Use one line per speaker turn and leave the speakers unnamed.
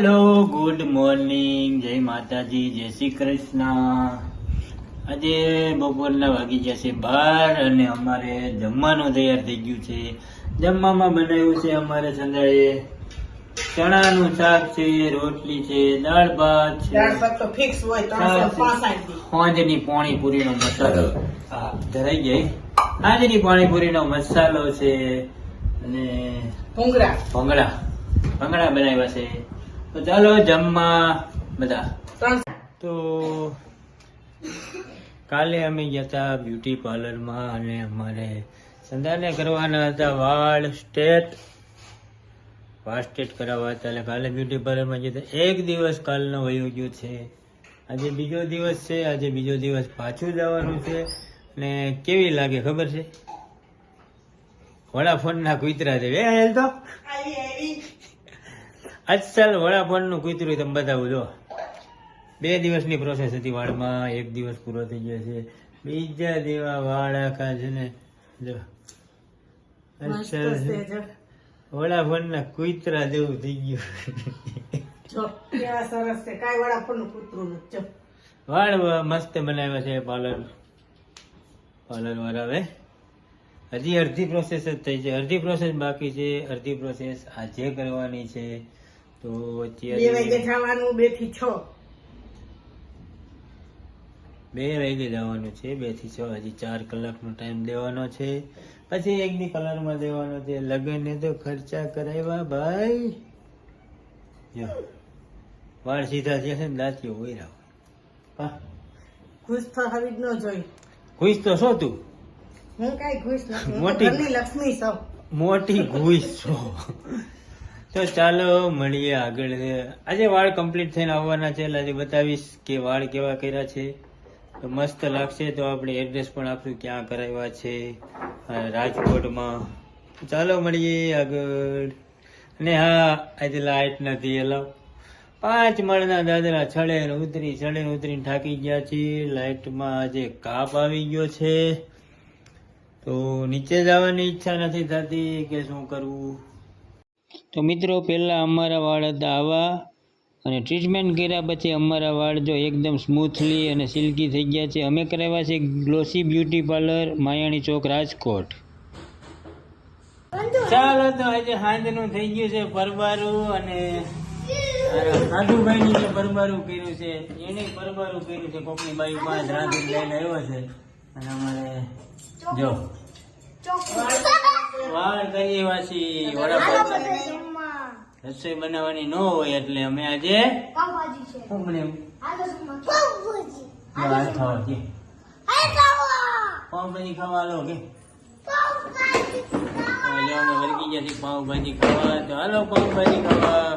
Hello good morning, જય માતાજી, જય શ્રી કૃષ્ણ. આજે બપોરના વાગી ગયા છે 12 અને અમારે જમવાનું તૈયાર થઈ ગયું છે. જમવામાં બનાવ્યું છે અમારે સંધાએ ચણાનું શાક છે, રોટલી છે, દાળ ભાત છે, સાંજની પાણીપુરીનો મસાલો ધરાઈ ગઈ. સાંજની પાણીપુરીનો મસાલો છે અને ભંગડા બનાવ્યા છે. તો ચાલો જમવા બધા. તો કાલે અમે ગયા હતા બ્યુટી પાર્લરમાં અને અમારે સંધાને કરવાના હતા વાળ સ્ટ્રેટ કરાવવા હતા. એટલે કાલે બ્યુટી પાર્લરમાં ગયા હતા. એક દિવસ કાલનો વયો ગયો છે, આજે બીજો દિવસ છે. આજે બીજો દિવસ પાછું જવાનું છે. ને કેવી લાગે ખબર છે? વડાફોનના કૂતરા છે. હેલ તો અસલ વડાફોનનું કૂતરું તમે બતાવું. જો 2 દિવસની પ્રોસેસ હતી વાળમાં, 1 દિવસ પૂરો થઈ ગયો છે. બીજા જેવા વાળ આખા છે ને, જો અસલ વડાફોનના કૂતરા જેવું થઈ ગયું. વાળ મસ્ત બનાવ્યા છે પાર્લર વાળા. હજી અડધી પ્રોસેસ જ થઈ છે, અડધી પ્રોસેસ બાકી છે, અડધી પ્રોસેસ આજે કરવાની છે. તો અત્યારે 2 વાગે જવાનું, 2 થી 6 2 વાગે જવાનું છે, 2 થી 6 હજી 4 કલાકનો ટાઈમ દેવાનો છે. પછી 1 દી કલરમાં દેવાનો છે. લગન તો ખર્ચા કરાવ્યા ભાઈ. જો વાળ સીધા છે ને દાંતીઓ હોય ખુશ તો હવે ન જોઈ. ખુશ તો છો તું? હું કઈ ખુશ નથી, મોટી લક્ષ્મી છો, મોટી ખુશ છો. તો ચાલો મળીએ આગળ. આજે વાળ કમ્પ્લીટ થઈને આવવાના છે, એટલે આજે બતાવીશ કે વાળ કેવા કર્યા છે. તો મસ્ત લાગશે. તો આપણે એડ્રેસ પણ આપશું ક્યાં કરાવ્યા છે, રાજકોટમાં. ચાલો મળીએ આગળ. અને હા, આજે લાઈટ નથી. એલાવ 5 માળના દાદરા ચડે ઉતરીને થાકી ગયા છીએ. લાઈટમાં આજે કાપ આવી ગયો છે, તો નીચે જવાની ઈચ્છા નથી થતી કે શું કરવું. તો મિત્રો, પહેલાં અમારા વાળ હતા આવા, અને ટ્રીટમેન્ટ કર્યા પછી અમારા વાળ જો એકદમ સ્મૂથલી અને સિલ્કી થઈ ગયા છે. અમે કરાવ્યા છે ગ્લોસી બ્યુટી પાર્લર, માયાણી ચોક, રાજકોટ. ચાલો, તો આજે સાંજનું થઈ ગયું છે પરબારું, અને સાધુભાઈની જે પરબારું કર્યું છે એને પરબારું કર્યું છે. કોકની બાઈ 5 રાંધી લઈને આવ્યો છે. અને અમારે જો વાળ કરીએ વાસી વડાપાવ રસોઈ બનાવવાની ન હોય એટલે અમે આજે પાવભાજી ખાવા લો કે અમે વર્ગી ગયા પાવભાજી ખાવા. તો હાલો પાવભાજી ખાવા.